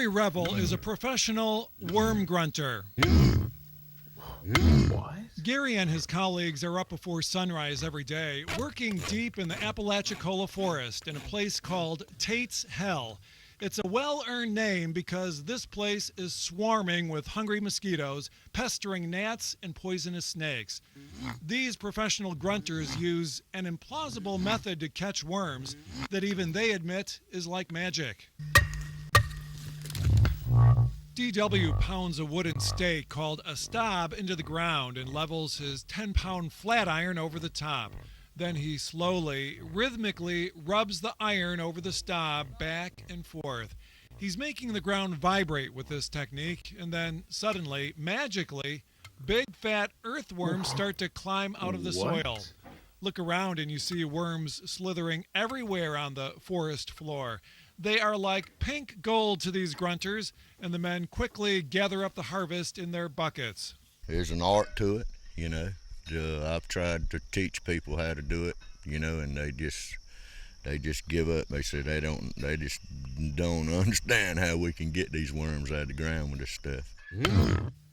Gary Revel is a professional worm grunter. What? Gary and his colleagues are up before sunrise every day, working deep in the Apalachicola forest in a place called Tate's Hell. It's a well-earned name because this place is swarming with hungry mosquitoes, pestering gnats, and poisonous snakes. These professional grunters use an implausible method to catch worms that even they admit is like magic. DW pounds a wooden stake called a stob into the ground and levels his 10-pound flat iron over the top. Then he slowly, rhythmically rubs the iron over the stob back and forth. He's making the ground vibrate with this technique, and then suddenly, magically, big fat earthworms start to climb out of the soil. Look around and you see worms slithering everywhere on the forest floor. They are like pink gold to these grunters, and the men quickly gather up the harvest in their buckets. There's an art to it, you know. I've tried to teach people how to do it, you know, and they just give up. They say they just don't understand how we can get these worms out of the ground with this stuff.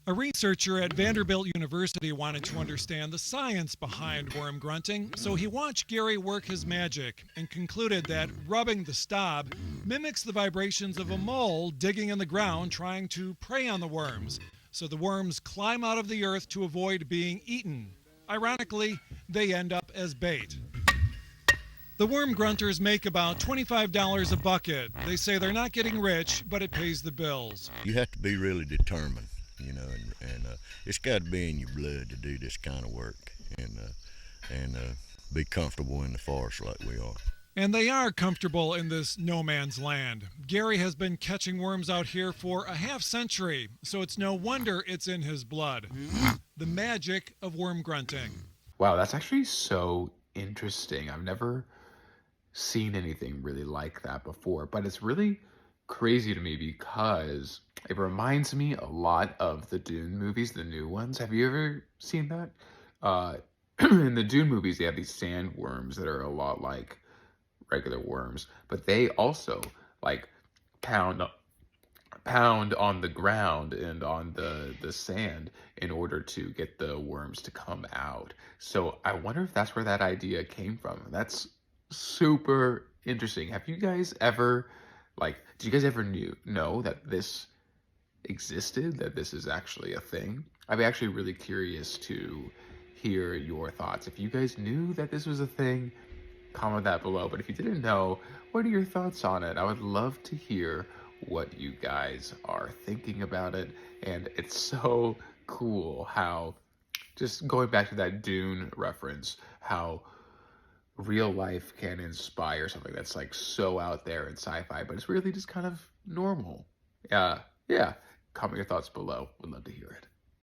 A researcher at Vanderbilt University wanted to understand the science behind worm grunting, so he watched Gary work his magic and concluded that rubbing the stob mimics the vibrations of a mole digging in the ground trying to prey on the worms. So the worms climb out of the earth to avoid being eaten. Ironically, they end up as bait. The worm grunters make about $25 a bucket. They say they're not getting rich, but it pays the bills. You have to be really determined, you know, and it's got to be in your blood to do this kind of work and be comfortable in the forest like we are. And they are comfortable in this no man's land. Gary has been catching worms out here for a half century, so it's no wonder it's in his blood. The magic of worm grunting. Wow, that's actually so interesting. I've never seen anything really like that before, but it's really crazy to me because it reminds me a lot of the Dune movies, the new ones. Have you ever seen that? In the Dune movies, they have these sandworms that are a lot like regular worms, but they also like pound on the ground and on the sand in order to get the worms to come out. So I wonder if that's where that idea came from. That's super interesting. Have you guys ever did you guys ever know that this existed, that this is actually a thing? I'd be actually really curious to hear your thoughts. If you guys knew that this was a thing, comment that below. But if you didn't know, what are your thoughts on it? I would love to hear what you guys are thinking about it. And it's so cool how, just going back to that Dune reference, how real life can inspire something that's like so out there in sci-fi, but it's really just kind of normal. Yeah. Comment your thoughts below. Would love to hear it.